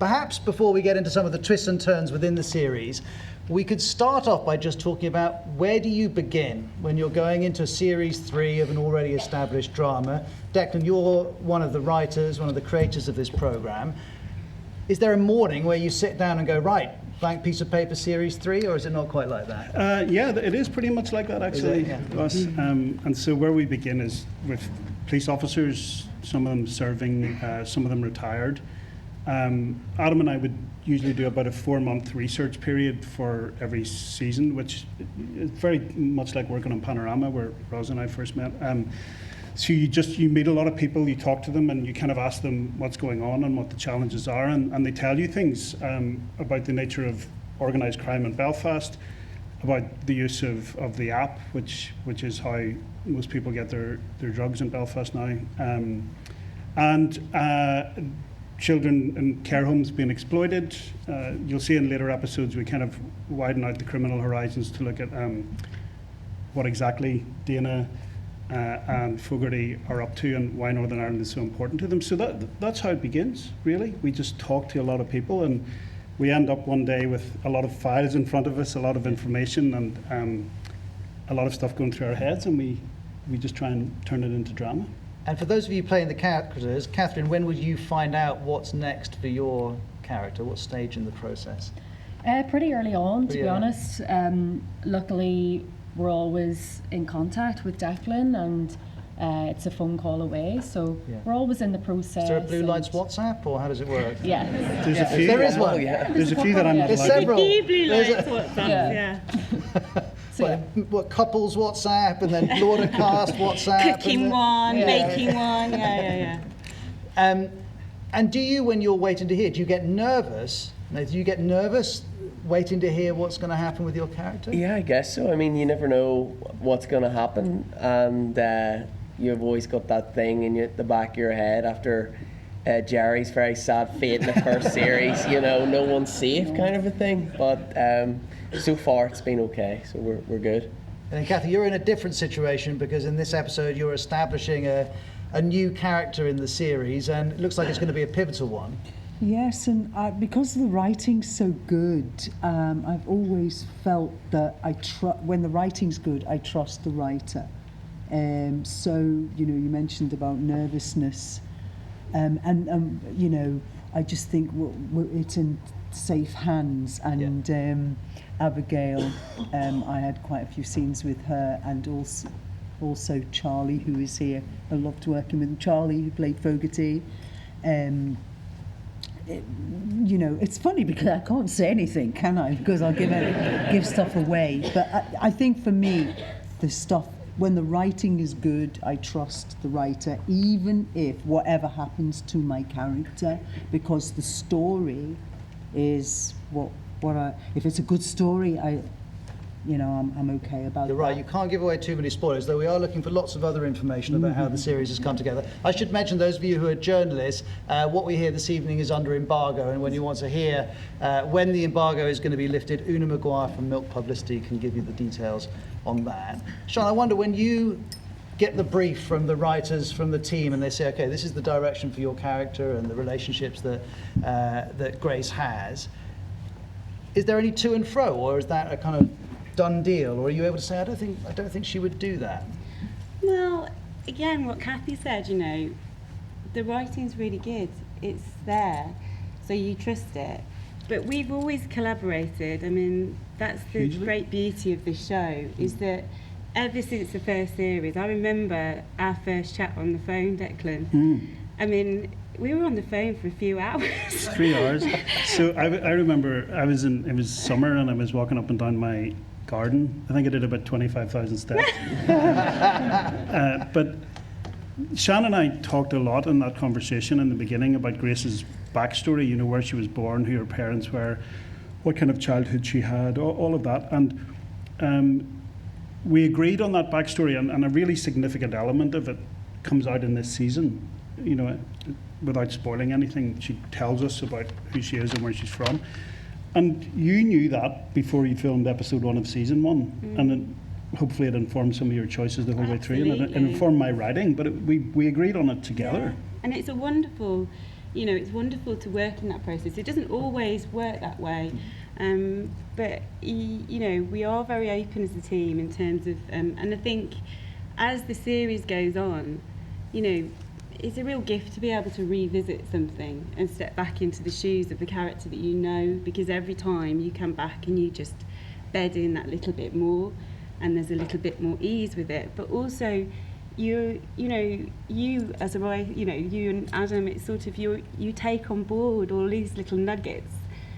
Perhaps before we get into some of the twists and turns within the series, we could start off by just talking about where do you begin when you're going into series 3 of an already established drama. Declan, you're one of the writers, one of the creators of this programme. Is there a morning where you sit down and go, right, blank piece of paper, series 3, or is it not quite like that? Yeah, it is pretty much like that, actually. Yeah. And so where we begin is with police officers, some of them serving, some of them retired. Adam and I would usually do about a 4-month research period for every season, which is very much like working on Panorama, where Roz and I first met. So you meet a lot of people, you talk to them, and you kind of ask them what's going on and what the challenges are, and they tell you things about the nature of organised crime in Belfast, about the use of the app, which is how most people get their drugs in Belfast now, and children in care homes being exploited. You'll see in later episodes we kind of widen out the criminal horizons to look at what exactly Dana and Fogarty are up to and why Northern Ireland is so important to them. So that's how it begins, really. We just talk to a lot of people, and we end up one day with a lot of files in front of us, a lot of information, and a lot of stuff going through our heads, and we just try and turn it into drama. And for those of you playing the characters, Katherine, when would you find out what's next for your character? What stage in the process? Pretty early on, to be honest. Luckily, we're always in contact with Declan, and it's a phone call away, so we're always in the process. Is there a Blue Lights WhatsApp, or how does it work? Yeah. There's a few. There is one. There's a few that I'm not There's allowed to. several. Blue Lights WhatsApp, What couples WhatsApp, and then broadcast WhatsApp, cooking one, baking one, and do you, when you're waiting to hear, do you get nervous? Do you get nervous waiting to hear what's going to happen with your character? Yeah, I guess so. I mean, you never know what's going to happen, and you've always got that thing in the back of your head after Jerry's very sad fate in the first series. You know, no one's safe, kind of a thing. But so far, it's been okay. So we're good. And then, Cathy, you're in a different situation because in this episode, you're establishing a new character in the series, and it looks like it's going to be a pivotal one. Yes, and because the writing's so good, I've always felt that when the writing's good, I trust the writer. So, you mentioned about nervousness, and I just think it's in safe hands. And Abigail, I had quite a few scenes with her, and also Charlie, who is here. I loved working with Charlie, who played Fogarty. It's funny because I can't say anything, can I? Because I'll give stuff away. But I think for me, the stuff, when the writing is good, I trust the writer, even if whatever happens to my character, because the story is if it's a good story, I'm okay about it. You're right, you can't give away too many spoilers, though we are looking for lots of other information about how the series has come together. I should mention, those of you who are journalists, what we hear this evening is under embargo, and when you want to hear when the embargo is going to be lifted, Una Maguire from Milk Publicity can give you the details on that. Sean, I wonder, when you get the brief from the writers, from the team, and they say, okay, this is the direction for your character and the relationships that Grace has, is there any to and fro, or is that a kind of done deal, or are you able to say, I don't think she would do that? Well, again, what Cathy said, the writing's really good. It's there, so you trust it. But we've always collaborated. I mean, that's the great beauty of this show, is that ever since the first series, I remember our first chat on the phone, Declan. I mean, we were on the phone for a few hours. 3 hours. So I remember it was summer, and I was walking up and down my garden. I think I did about 25,000 steps. But Siân and I talked a lot in that conversation in the beginning about Grace's backstory, where she was born, who her parents were, what kind of childhood she had, all of that. And we agreed on that backstory, and a really significant element of it comes out in this season. Without spoiling anything, she tells us about who she is and where she's from. And you knew that before you filmed episode 1 of season 1, and hopefully it informed some of your choices the whole way through, and it informed my writing, but we agreed on it together. Yeah. And it's a wonderful you know, it's wonderful to work in that process. It doesn't always work that way, but you know, we are very open as a team in terms of, and I think as the series goes on, you know, it's a real gift to be able to revisit something and step back into the shoes of the character that you know, because every time you come back and you just bed in that little bit more, and there's a little bit more ease with it. But also, you as a writer, you know, you and Adam, it's sort of you take on board all these little nuggets,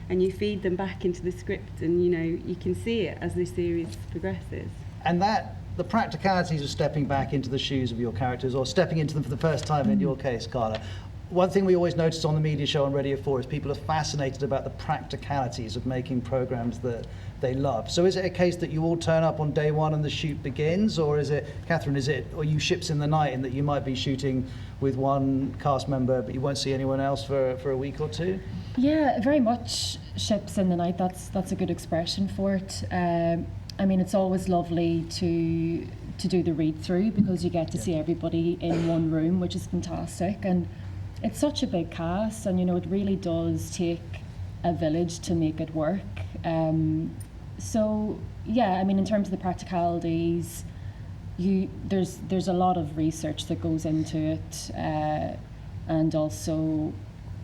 and you feed them back into the script, and you know, you can see it as the series progresses. And that, the practicalities of stepping back into the shoes of your characters, or stepping into them for the first time in your case, Carla. One thing we always notice on the media show on Radio 4 is people are fascinated about the practicalities of making programs that they love. So is it a case that you all turn up on day one and the shoot begins, or is it, Katherine, or you ships in the night, and that you might be shooting with one cast member but you won't see anyone else for a week or two? Yeah, very much ships in the night. That's a good expression for it. I mean, it's always lovely to do the read through, because you get to see everybody in one room, which is fantastic. And it's such a big cast, and you know, it really does take a village to make it work. So yeah, I mean, in terms of the practicalities, there's a lot of research that goes into it, and also,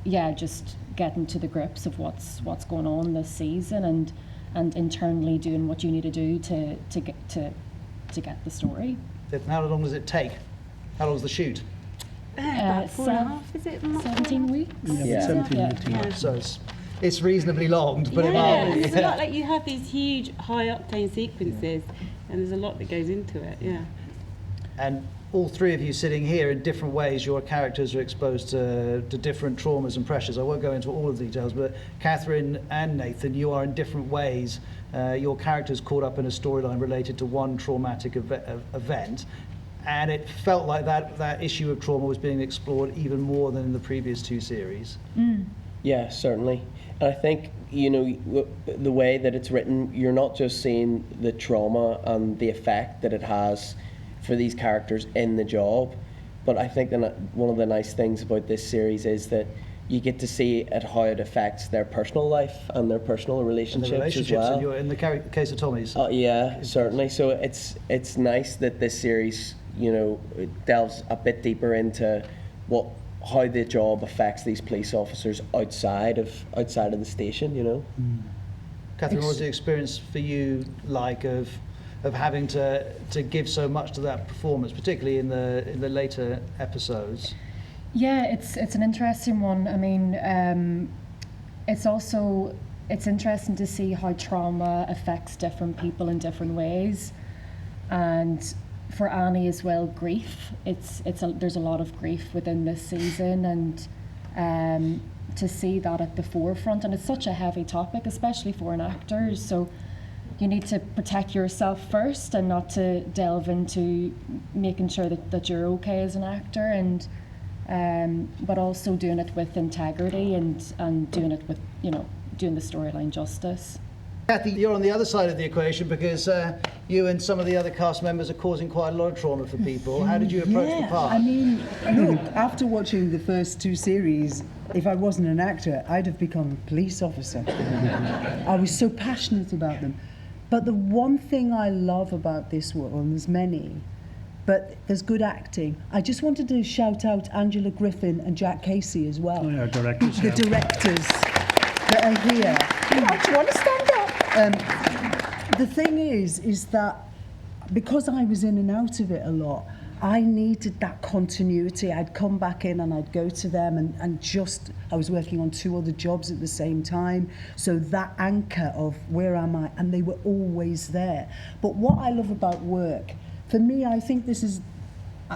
yeah, just getting to the grips of what's going on this season, and internally doing what you need to do to get the story. How long does it take? How long is the shoot? About 4.5, is it? 17 weeks. Yeah, 17, 18 months. So it's reasonably long, to put it Yeah, mildly. there's a lot, like you have these huge high octane sequences, and there's a lot that goes into it, yeah. And all three of you sitting here, in different ways, your characters are exposed to different traumas and pressures. I won't go into all of the details, but Katherine and Nathan, you are in different ways. Your characters caught up in a storyline related to one traumatic event. And it felt like that issue of trauma was being explored even more than in the previous two series. Yeah, certainly. And I think, you know, the way that it's written, you're not just seeing the trauma and the effect that it has for these characters in the job, but I think that one of the nice things about this series is that you get to see how it affects their personal life and their personal relationships, as well. In the case of Tommy's. Yeah, certainly. So it's nice that this series, you know, it delves a bit deeper into how the job affects these police officers outside of the station, you know. Katherine, what was the experience for you like of having to give so much to that performance, particularly in the later episodes? Yeah, it's an interesting one. I mean, it's interesting to see how trauma affects different people in different ways, and for Annie as well, grief. There's a lot of grief within this season, and to see that at the forefront, and it's such a heavy topic, especially for an actor. So you need to protect yourself first, and not to delve into making sure that you're okay as an actor, and but also doing it with integrity, and doing it with, you know, doing the storyline justice. Kathy, you're on the other side of the equation, because you and some of the other cast members are causing quite a lot of trauma for people. How did you approach the part? I mean, look, after watching the first two series, if I wasn't an actor, I'd have become a police officer. I was so passionate about them. But the one thing I love about this world, and there's many, but there's good acting. I just wanted to shout out Angela Griffin and Jack Casey as well. Oh, yeah, directors. The directors that are here. Do you want to stand up? The thing is that because I was in and out of it a lot, I needed that continuity. I'd come back in and I'd go to them, and just, I was working on 2 other jobs at the same time. So that anchor of where am I? And they were always there. But what I love about work, for me, I think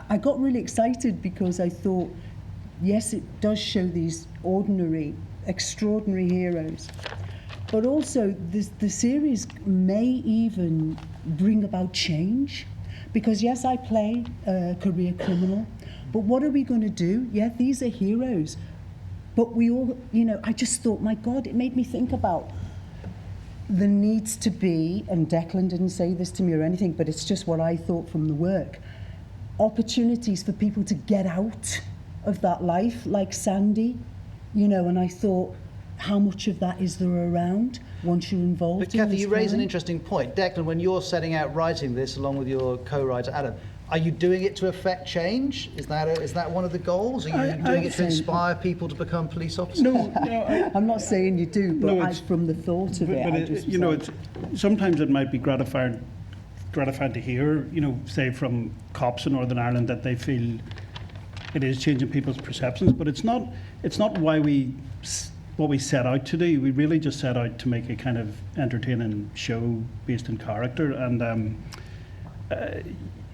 I got really excited because I thought, yes, it does show these ordinary, extraordinary heroes. But also, the series may even bring about change. Because yes, I play a career criminal, but what are we going to do? Yeah, these are heroes. But we all, you know, I just thought, my God, it made me think about the needs to be, and Declan didn't say this to me or anything, but it's just what I thought from the work, opportunities for people to get out of that life, like Sandy, you know, and I thought, how much of that is there around once you're involved But in Kathy, this you raise an crime? interesting point. Declan, when you're setting out writing this along with your co-writer Adam, are you doing it to affect change? Is that one of the goals? Are you doing it to inspire people to become police officers? I'm not saying you do, but No, I, it's- from the thought of it, But I just you know, was it's, sometimes it might be gratifying to hear, you know, say from cops in Northern Ireland that they feel it is changing people's perceptions. But it's not why what we set out to do. We really just set out to make a kind of entertaining show based on character. And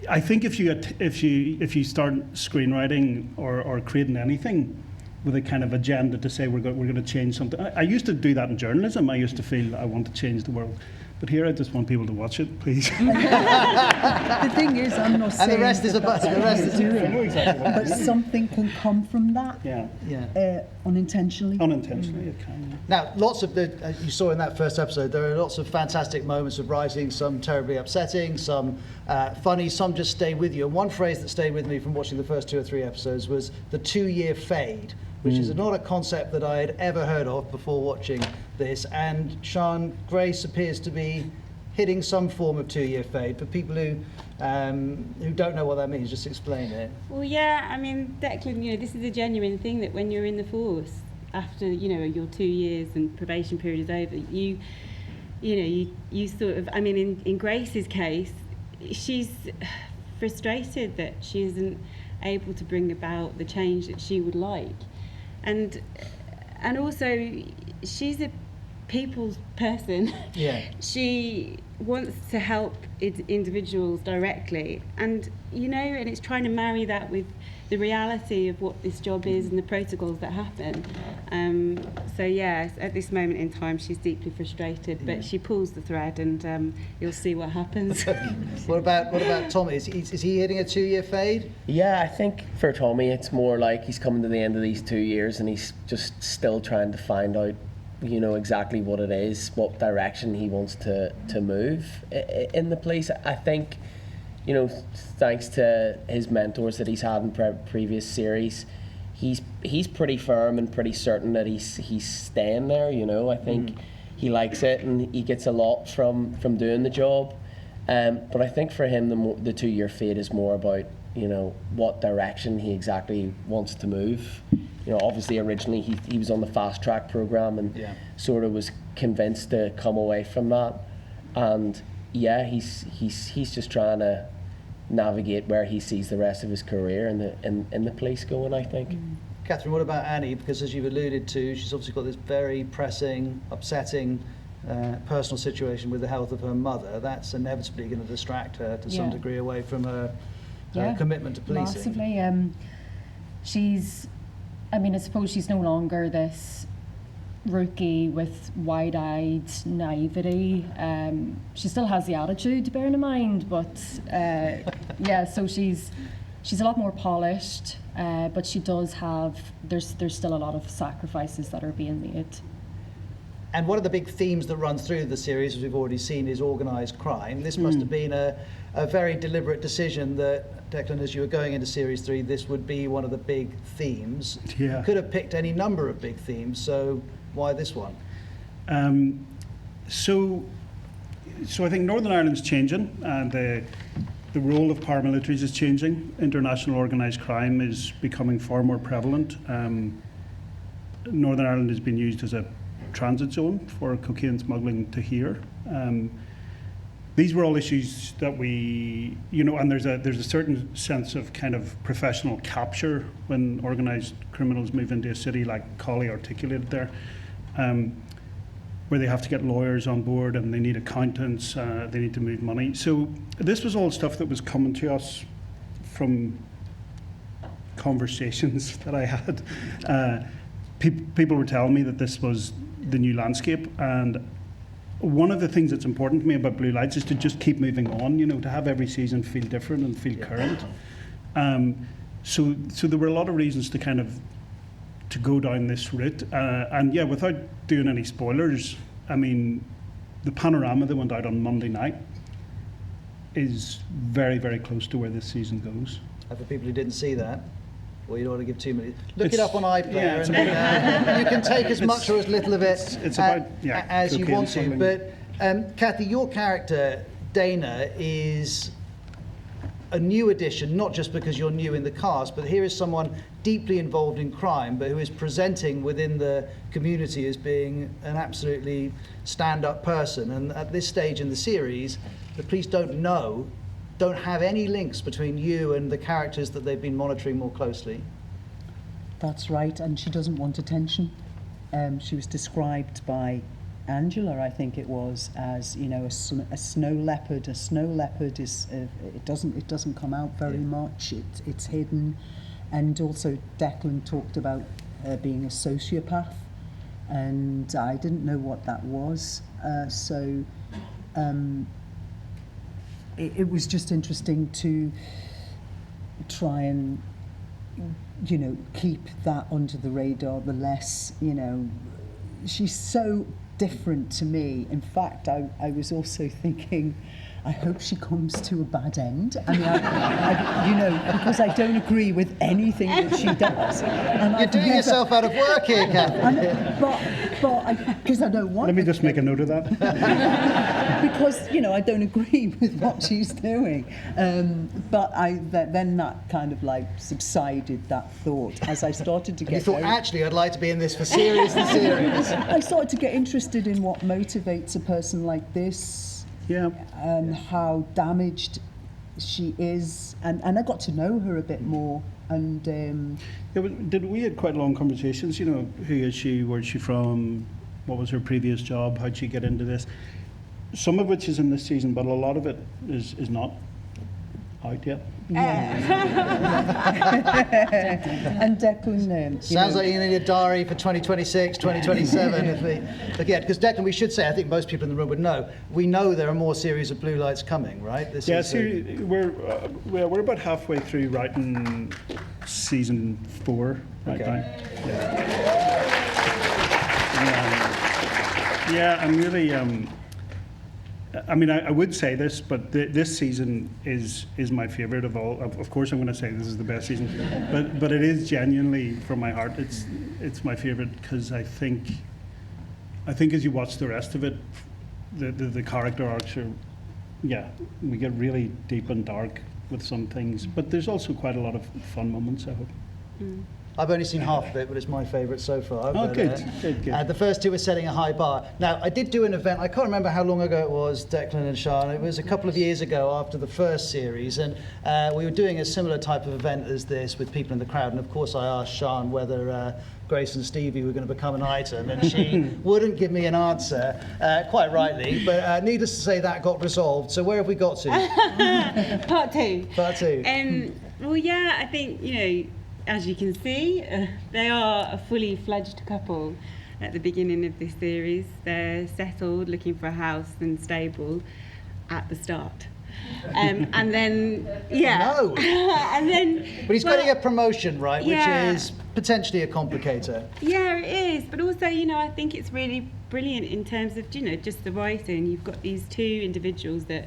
I think if you start screenwriting or creating anything with a kind of agenda to say we're going to change something. I used to do that in journalism. I used to feel I want to change the world. But here I just want people to watch it, please. The thing is, I'm not saying And the rest is that's the what rest you're is doing, I know exactly what but something can come from that Yeah, unintentionally. unintentionally it can. Now, lots of as you saw in that first episode, there are lots of fantastic moments of writing, some terribly upsetting, some funny, some just stay with you. And one phrase that stayed with me from watching the first 2 or 3 episodes was the 2-year fade, which is not a concept that I had ever heard of before watching this. And Siân, Grace appears to be hitting some form of 2-year fade. For people who don't know what that means, just explain it. Well, yeah, I mean, Declan, you know, this is a genuine thing that when you're in the force, after, you know, your 2 years and probation period is over, you sort of, I mean, in Grace's case, she's frustrated that she isn't able to bring about the change that she would like. And also, she's a people's person. Yeah. She wants to help individuals directly, and and it's trying to marry that with the reality of what this job is and the protocols that happen. So yes, at this moment in time, she's deeply frustrated, but she pulls the thread, and you'll see what happens. What about Tommy? Is he hitting a 2-year fade? Yeah, I think for Tommy, it's more like he's coming to the end of these 2 years and he's just still trying to find out, exactly what it is, what direction he wants to move in the police. I think, thanks to his mentors that he's had in previous series, he's pretty firm and pretty certain that he's staying there. I think he likes it and he gets a lot from doing the job. But I think for him, the 2-year fade is more about what direction he exactly wants to move. Obviously originally he was on the fast track program and sort of was convinced to come away from that. And yeah, he's just trying to navigate where he sees the rest of his career in the police going, I think. Katherine, what about Annie? Because as you've alluded to, she's obviously got this very pressing, upsetting personal situation with the health of her mother. That's inevitably going to distract her to some degree away from her commitment to policing. Massively. I suppose she's no longer this rookie with wide-eyed naivety. She still has the attitude, bearing in mind, but so she's a lot more polished, but she does have, there's still a lot of sacrifices that are being made. And one of the big themes that runs through the series, as we've already seen, is organised crime. This must have been a very deliberate decision that, Declan, as you were going into Series 3, this would be one of the big themes. Yeah. You could have picked any number of big themes, so why this one? So I think Northern Ireland's changing, and the role of paramilitaries is changing. International organised crime is becoming far more prevalent. Northern Ireland has been used as a transit zone for cocaine smuggling to here. These were all issues that we, and there's a certain sense of kind of professional capture when organised criminals move into a city, like Colley articulated there, where they have to get lawyers on board and they need accountants, they need to move money. So this was all stuff that was coming to us from conversations that I had. People were telling me that this was the new landscape, and one of the things that's important to me about Blue Lights is to just keep moving on, to have every season feel different and feel current. So there were a lot of reasons to kind of to go down this route, and without doing any spoilers, I mean, the panorama that went out on Monday night is very, very close to where this season goes. For people who didn't see that. Well, you don't want to give too many. Look it up on iPlayer, yeah, it's and you can take as much or as little of it it's about, yeah, as you cocaine want to. smuggling. But Cathy, your character, Dana, is a new addition, not just because you're new in the cast, but here is someone deeply involved in crime, but who is presenting within the community as being an absolutely stand-up person. And at this stage in the series, the police don't have any links between you and the characters that they've been monitoring more closely. That's right, and she doesn't want attention. She was described by Angela, I think it was, as a snow leopard. A snow leopard is it doesn't come out very much. It's hidden, and also Declan talked about being a sociopath, and I didn't know what that was. It was just interesting to try and keep that under the radar. The less she's so different to me. In fact, I was also thinking, I hope she comes to a bad end. I mean, because I don't agree with anything that she does. And You're doing yourself out of work here, Cathy. But because I don't want. Let me just make a note of that. Because I don't agree with what she's doing. But then that kind of like subsided, that thought, as I started to get. You thought, actually, I'd like to be in this for series and series. I started to get interested in what motivates a person like this. Yeah. And how damaged she is, and I got to know her a bit more. And we had quite long conversations. Who is she? Where's she from? What was her previous job? How'd she get into this? Some of which is in this season, but a lot of it is not out yet. And Declan, sounds like you need a diary for 2026, 2027. Because Declan, we should say, I think most people in the room would know, we know there are more series of Blue Lights coming, right? We're about halfway through writing season 4 right now. Yeah, I'm really. I would say this, but this season is my favourite of all. Of course, I'm going to say this is the best season, but it is genuinely, from my heart, it's my favourite, because I think as you watch the rest of it, the character arcs are, we get really deep and dark with some things, but there's also quite a lot of fun moments, I hope. I've only seen half of it, but it's my favourite so far. Good. The first two were setting a high bar. Now, I did do an event, I can't remember how long ago it was, Declan and Siân, it was a couple of years ago after the first series, and we were doing a similar type of event as this with people in the crowd, and of course I asked Siân whether Grace and Stevie were going to become an item, and she wouldn't give me an answer, quite rightly, but needless to say that got resolved. So where have we got to? Part two. Part two. Well, yeah, I think, as you can see, they are a fully fledged couple at the beginning of this series. They're settled, looking for a house and stable at the start. And then, No. And then... But he's getting a promotion, right, which is potentially a complicator. Yeah, it is. But also, I think it's really brilliant in terms of, just the writing. You've got these two individuals that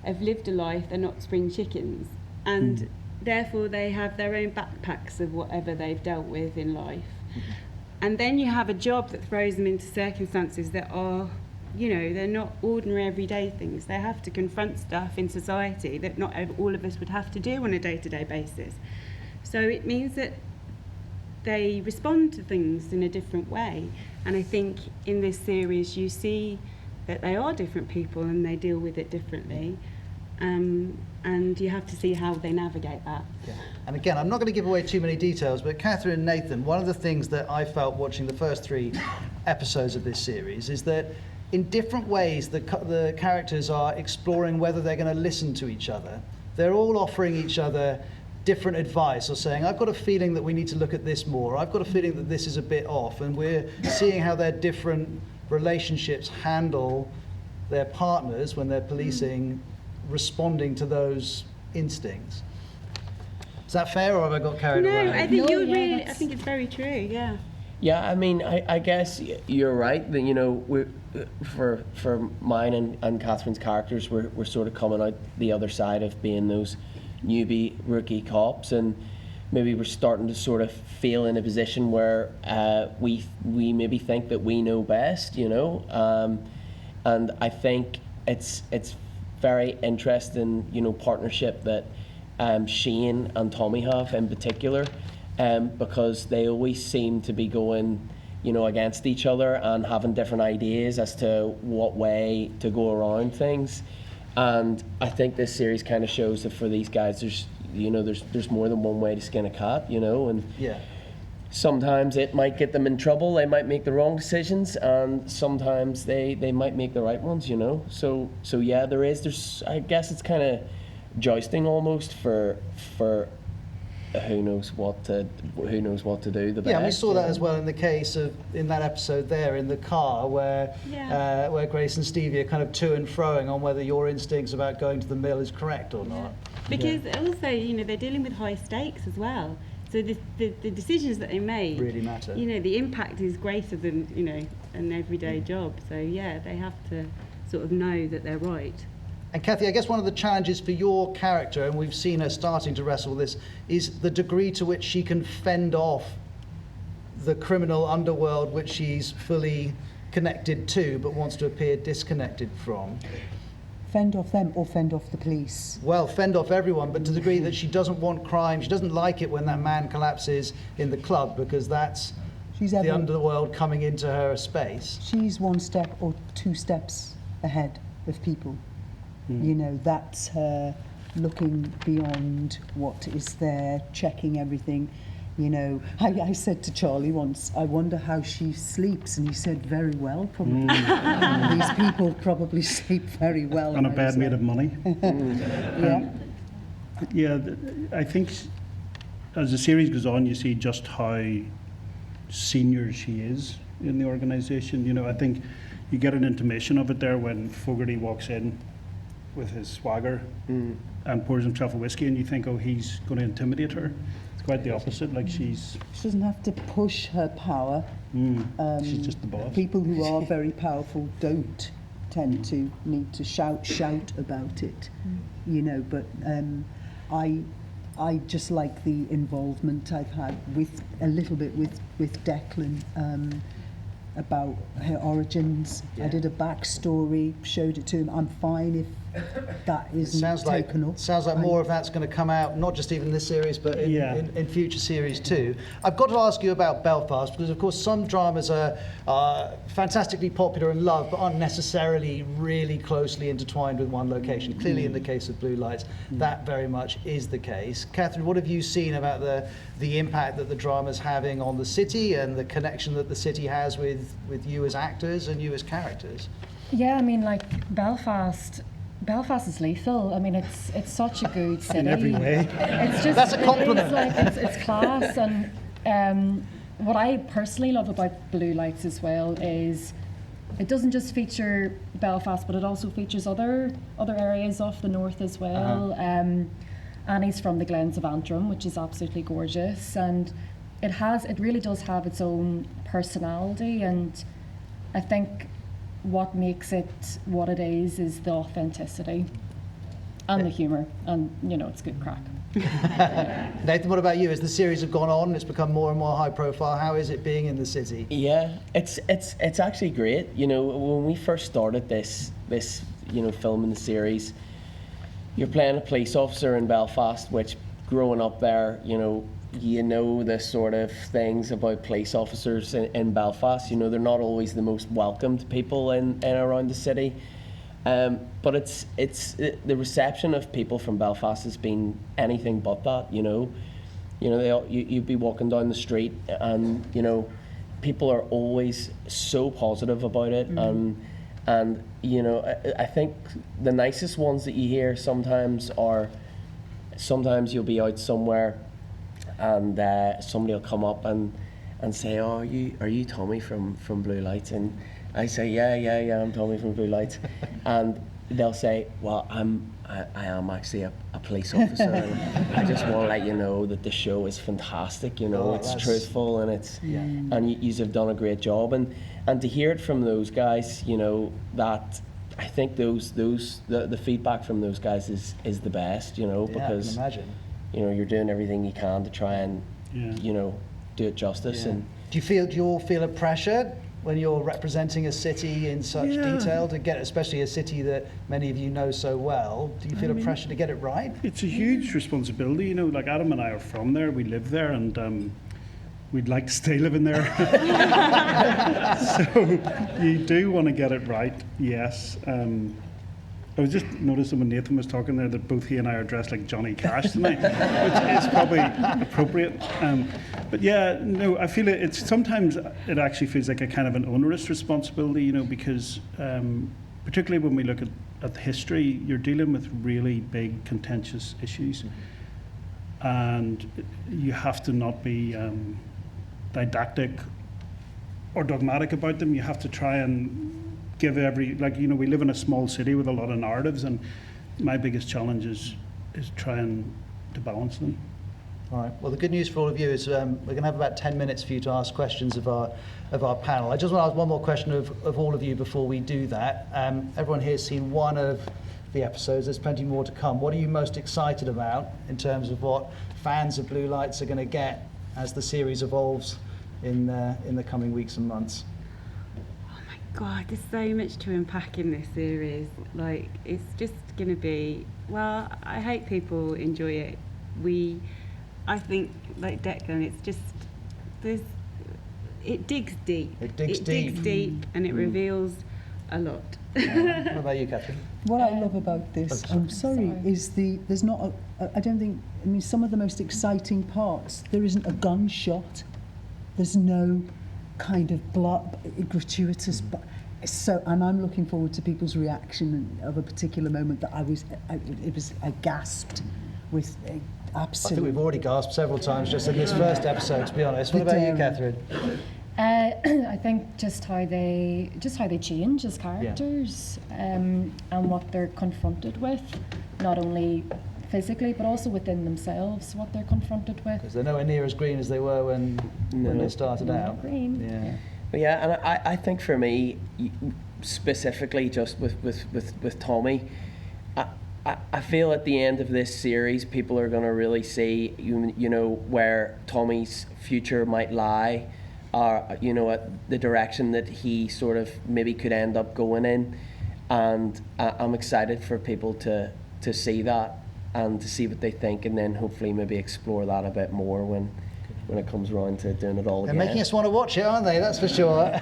have lived a life, they're not spring chickens. And... therefore, they have their own backpacks of whatever they've dealt with in life. And then you have a job that throws them into circumstances that are, they're not ordinary everyday things. They have to confront stuff in society that not all of us would have to do on a day-to-day basis. So it means that they respond to things in a different way. And I think in this series, you see that they are different people and they deal with it differently. And you have to see how they navigate that. Yeah. And again, I'm not going to give away too many details, but Catherine and Nathan, one of the things that I felt watching the first 3 episodes of this series is that in different ways the characters are exploring whether they're going to listen to each other. They're all offering each other different advice or saying, I've got a feeling that we need to look at this more. I've got a feeling that this is a bit off. And we're seeing how their different relationships handle their partners when they're policing responding to those instincts. Is that fair, or have I got carried away? No, I think I think it's very true. Yeah. Yeah, I mean, I guess you're right that we're for mine and Catherine's characters, we're sort of coming out the other side of being those newbie rookie cops, and maybe we're starting to sort of feel in a position where we maybe think that we know best, you know. And I think it's very interesting, you know, partnership that Shane and Tommy have in particular, because they always seem to be going, you know, against each other and having different ideas as to what way to go around things. And I think this series kind of shows that for these guys, there's more than one way to skin a cat, you know, and Yeah. sometimes it might get them in trouble. They might make the wrong decisions, and sometimes they might make the right ones, you know. So yeah, there's I guess it's kind of jousting almost for who knows what to do the best. Yeah, we saw that you as know? well in the case of, in that episode there in the car where where Grace and Stevie are kind of to and froing on whether your instincts about going to the mill is correct or not. Because also, you know, they're dealing with high stakes as well. So the decisions that they make Really matter. You know, the impact is greater than, you know, an everyday job. So yeah, they have to sort of know that they're right. And Cathy, I guess one of the challenges for your character, and we've seen her starting to wrestle with this, is the degree to which she can fend off the criminal underworld which she's fully connected to but wants to appear disconnected from. Fend off them or fend off the police? Well, fend off everyone, but to the degree that she doesn't want crime, she doesn't like it when that man collapses in the club because that's the underworld coming into her space. She's one step or two steps ahead of people. You know, that's her looking beyond what is there, checking everything. You know, I said to Charlie once, I wonder how she sleeps, and he said, very well, probably. These people probably sleep very well. On a bed made of money. Yeah. Yeah, I think as the series goes on, you see just how senior she is in the organisation. You know, I think you get an intimation of it there when Fogarty walks in with his swagger and pours himself a whiskey, and you think, oh, he's going to intimidate her. It's quite the opposite. Like She doesn't have to push her power. she's just the boss. People who are very powerful don't tend to need to shout about it, you know. But I just like the involvement I've had with a little bit with Declan about her origins. Yeah. I did a backstory, showed it to him. I'm fine if that isn't taken up. Sounds like more of that's going to come out, not just even in this series, but in future series too. I've got to ask you about Belfast, because of course some dramas are fantastically popular and loved, but aren't necessarily really closely intertwined with one location. Clearly in the case of Blue Lights, that very much is the case. Catherine, what have you seen about the impact that the drama's having on the city and the connection that the city has with you as actors and you as characters? Yeah, I mean, like Belfast is lethal. I mean, it's such a good city. In every way. It's just That's a compliment. It's like it's class, and what I personally love about Blue Lights as well is it doesn't just feature Belfast, but it also features other areas of the north as well. Annie's from the Glens of Antrim, which is absolutely gorgeous, and it really does have its own personality, and I think what makes it what it is the authenticity and the humour, and you know, it's good crack. Nathan, what about you? As the series have gone on, it's become more and more high profile. How is it being in the city? Yeah, it's actually great. You know, when we first started this you know, filming the series, you're playing a police officer in Belfast, which growing up there, you know the sort of things about police officers in Belfast. You know, they're not always the most welcomed people in around the city. But it's the reception of people from Belfast has been anything but that. You know, you'd be walking down the street and you know, people are always so positive about it, and you know, I think the nicest ones that you hear sometimes you'll be out somewhere and somebody will come up and say, oh, are you Tommy from Blue Lights? And I say, yeah, I'm Tommy from Blue Lights. And they'll say, well, I am actually a police officer. And I just want to let you know that the show is fantastic. You know, it's truthful and and you have done a great job. And to hear it from those guys, you know, that I think the feedback from those guys is the best. You know, because I can imagine. you're doing everything you can to try and, Yeah. Do it justice. Yeah. And Do you all feel a pressure when you're representing a city in such detail to get, especially a city that many of you know so well? Do you feel a pressure to get it right? It's a huge responsibility, like Adam and I are from there, we live there, and we'd like to stay living there. So you do want to get it right, yes. I was just noticing when Nathan was talking there that both he and I are dressed like Johnny Cash tonight, which is probably appropriate. But yeah, no, I feel it's sometimes it actually feels like a kind of an onerous responsibility, because particularly when we look at history, you're dealing with really big contentious issues, and you have to not be didactic or dogmatic about them. You have to try and give we live in a small city with a lot of narratives, and my biggest challenge is trying to balance them. All right. Well, the good news for all of you is we're going to have about 10 minutes for you to ask questions of our panel. I just want to ask one more question of all of you before we do that. Everyone here has seen one of the episodes. There's plenty more to come. What are you most excited about in terms of what fans of Blue Lights are going to get as the series evolves in the coming weeks and months? God, there's so much to unpack in this series. Like, it's just going to be, well, I hope people enjoy it. I think, like Declan, it's just, it digs deep. It digs deep. And it reveals a lot. What about you, Katherine? What I love about this, I'm sorry, is there's not I don't think, some of the most exciting parts, there isn't a gunshot. There's no kind of gratuitous, and I'm looking forward to people's reaction of a particular moment that I gasped with absolute. I think we've already gasped several times just in this first episode, to be honest. What about you, Katherine? I think just how they change as characters, and what they're confronted with, not only physically but also within themselves, what they're confronted with. Because they're nowhere near as green as they were when they started out. Green. Yeah. But yeah, and I think for me, specifically just with Tommy, I feel at the end of this series, people are going to really see, where Tommy's future might lie, or, at the direction that he sort of maybe could end up going in. And I'm excited for people to see that and to see what they think, and then hopefully maybe explore that a bit more when it comes around to doing it all They're again. making us want to watch it, aren't they? That's for sure.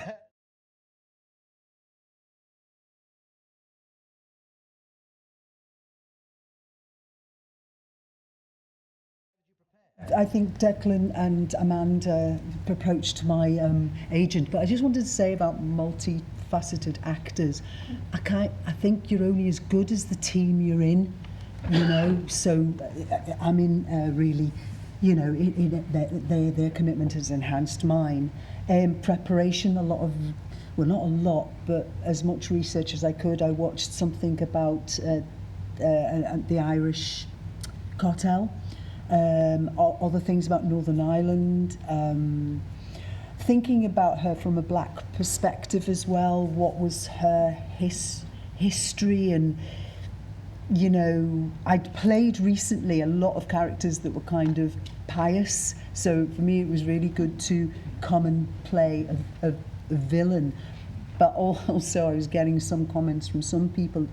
I think Declan and Amanda approached my agent, but I just wanted to say about multifaceted actors. I think you're only as good as the team you're in, So I'm in really, their commitment has enhanced mine. Preparation, not a lot, but as much research as I could. I watched something about the Irish cartel. Other things about Northern Ireland, thinking about her from a black perspective as well. What was her history? And I'd played recently a lot of characters that were kind of pious, so for me it was really good to come and play a villain. But also I was getting some comments from some people,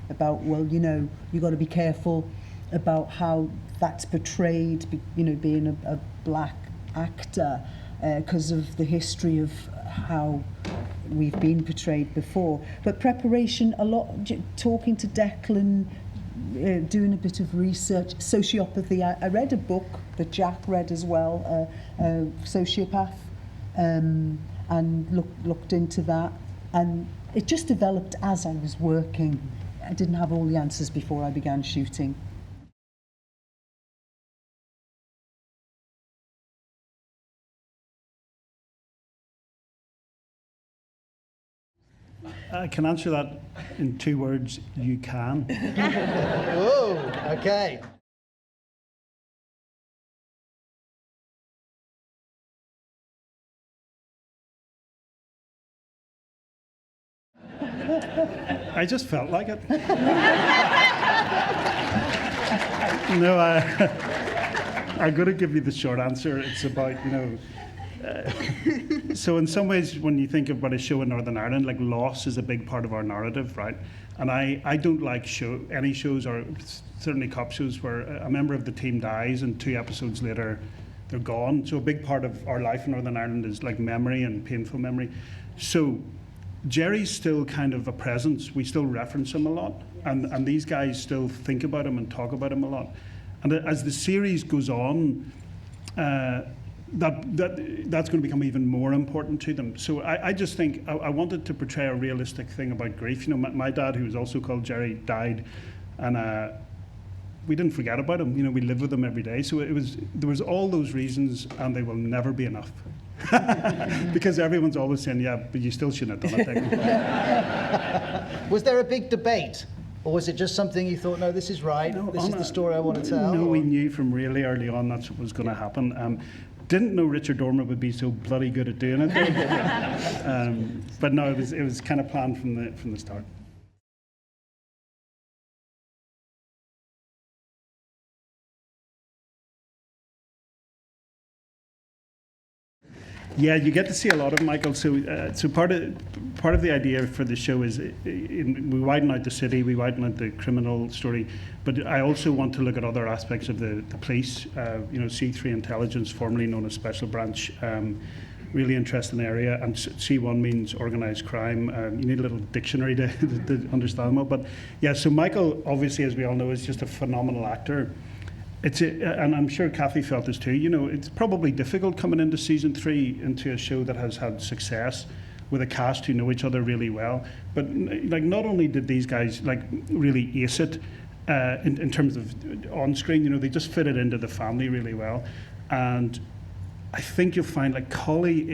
about, you got to be careful about how that's portrayed, being a black actor, because of the history of how we've been portrayed before. But preparation, a lot, talking to Declan, doing a bit of research, sociopathy. I read a book that Jack read as well, Sociopath, and looked into that. And it just developed as I was working. I didn't have all the answers before I began shooting. I can answer that in 2 words: you can. Whoa, okay. I just felt like it. No, I'm going to give you the short answer. It's about, so in some ways, when you think about a show in Northern Ireland, like loss is a big part of our narrative, right? And I don't like any shows, or certainly cop shows, where a member of the team dies and 2 episodes later they're gone. So a big part of our life in Northern Ireland is like memory and painful memory. So Jerry's still kind of a presence. We still reference him a lot, and these guys still think about him and talk about him a lot. And as the series goes on, that's going to become even more important to them. So I just think I wanted to portray a realistic thing about grief. My dad, who was also called Jerry, died, and we didn't forget about him. We lived with him every day. So there was all those reasons, and they will never be enough. Because everyone's always saying, yeah, but you still shouldn't have done it. Was there a big debate? Or was it just something you thought, no, this is right, this is the story I want to tell? No, we knew from really early on that's what was going to happen. Didn't know Richard Dormer would be so bloody good at doing it. But no, it was kind of planned from the start. Yeah, you get to see a lot of Michael. So part of the idea for the show is we widen out the city, we widen out the criminal story, but I also want to look at other aspects of the police. C3 Intelligence, formerly known as Special Branch, really interesting area, and C1 means organised crime. You need a little dictionary to understand them all. But yeah, so Michael, obviously, as we all know, is just a phenomenal actor. And I'm sure Cathy felt this too. It's probably difficult coming into season 3 into a show that has had success with a cast who know each other really well. But not only did these guys really ace it in terms of on screen, they just fit it into the family really well. And I think you'll find Colley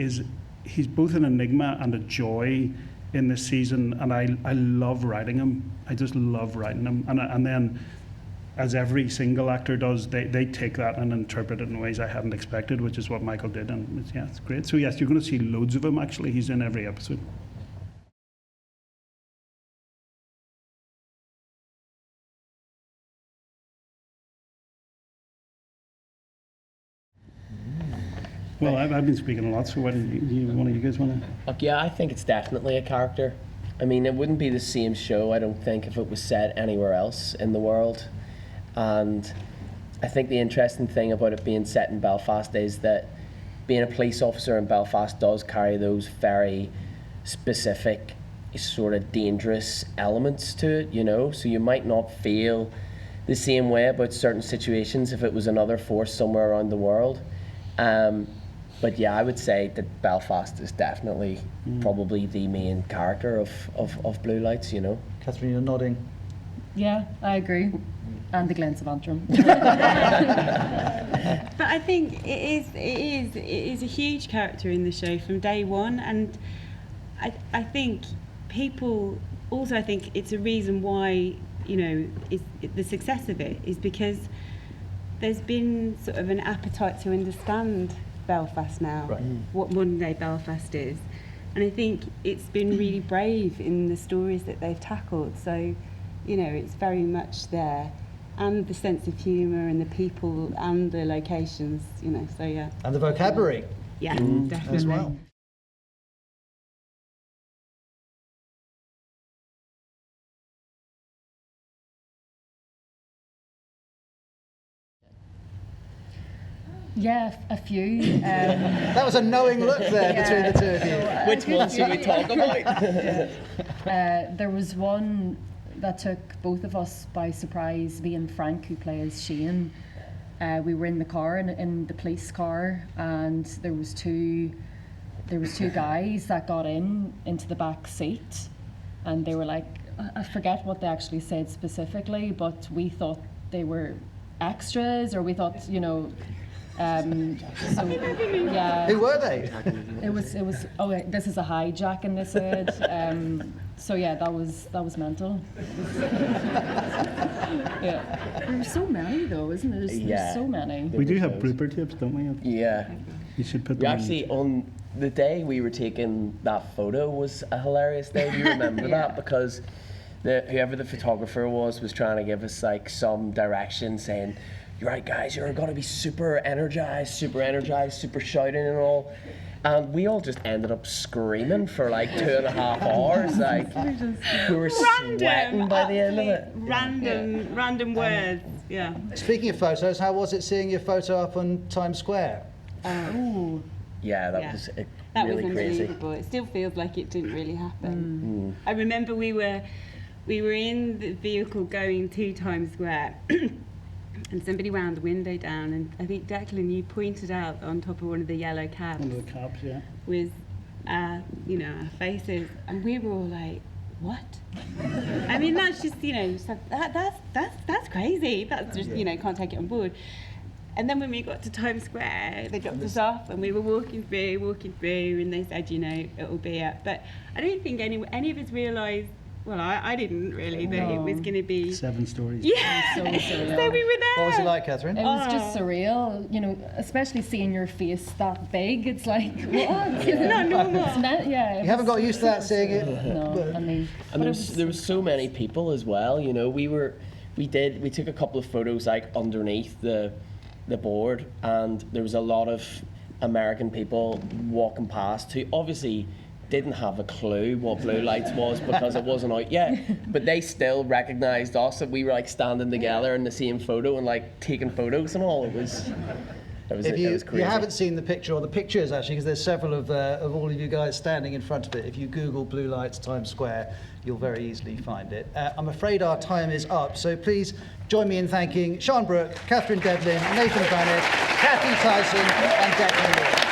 he's both an enigma and a joy in this season, and I love writing him. I just love writing him, and then, as every single actor does, they take that and interpret it in ways I hadn't expected, which is what Michael did, and it's great. So yes, you're going to see loads of him. Actually, he's in every episode. Well, I've been speaking a lot, so what do one of you guys want to? Yeah, I think it's definitely a character. I mean, it wouldn't be the same show, I don't think, if it was set anywhere else in the world. And I think the interesting thing about it being set in Belfast is that being a police officer in Belfast does carry those very specific, sort of dangerous elements to it, so you might not feel the same way about certain situations if it was another force somewhere around the world. But yeah, I would say that Belfast is definitely probably the main character of Blue Lights, Katherine, you're nodding. Yeah, I agree. And the Glens of Antrim. But I think it is a huge character in the show from day one, and I think people also, I think it's a reason why the success of it is because there's been sort of an appetite to understand Belfast now, right. What modern day Belfast is, and I think it's been really brave in the stories that they've tackled. So it's very much there. And the sense of humour and the people and the locations, so yeah. And the vocabulary. Yeah, definitely. As well. Yeah, a few. That was a knowing look there between the two of you. Which one should we talk about? There was one that took both of us by surprise. Me and Frank, who plays Siân, we were in the car, in the police car, and there was two guys that got into the back seat, and they were like, I forget what they actually said specifically, but we thought they were extras, or we thought, so yeah. Who were they? It was. Oh, this is a hijacking, they said. So yeah, that was mental. Yeah, there were so many though, isn't there? There's so many. We do have blooper tips, don't we? Yeah. You should put We them actually, on the day we were taking that photo was a hilarious day. Do you remember that? Because whoever the photographer was trying to give us like some direction, saying, "You're right, guys, you're gonna be super energized, super shouting and all." And we all just ended up screaming for like 2.5 hours. Like we were sweating by the end of it. Random words. Yeah. Speaking of photos, how was it seeing your photo up on Times Square? Yeah, that Yeah. was That really was crazy. unbelievable. It still feels like it didn't really happen. I remember we were in the vehicle going to Times Square, and somebody wound the window down, and I think Declan, you pointed out on top of one of the yellow cabs One of the cabs, yeah. with our faces, and we were all like, "What?" I mean, that's just that's crazy. That's just can't take it on board. And then when we got to Times Square, they dropped us off, and we were walking through, and they said, it'll be it. But I don't think any of us realised. Well, I didn't really that it was going to be. 7 stories. Yeah. So surreal. So we were there. What was it like, Catherine? It was just surreal, especially seeing your face that big. It's like, what? It's not normal. Yeah. You haven't got used to that, seeing it? No, I mean. And but there was so many people as well. We took a couple of photos like underneath the board, and there was a lot of American people walking past who obviously didn't have a clue what blue lights was because it wasn't out yet, but they still recognized us, and we were like standing together in the same photo and like taking photos and all. It was If you crazy. haven't seen the picture, or the pictures actually, because there's several of all of you guys standing in front of it, if you Google Blue Lights Times Square, you'll very easily find it. I'm afraid our time is up, so please join me in thanking Siân Brooke, Katherine Devlin, Nathan Braniff, Cathy Tyson, and Declan Lawn.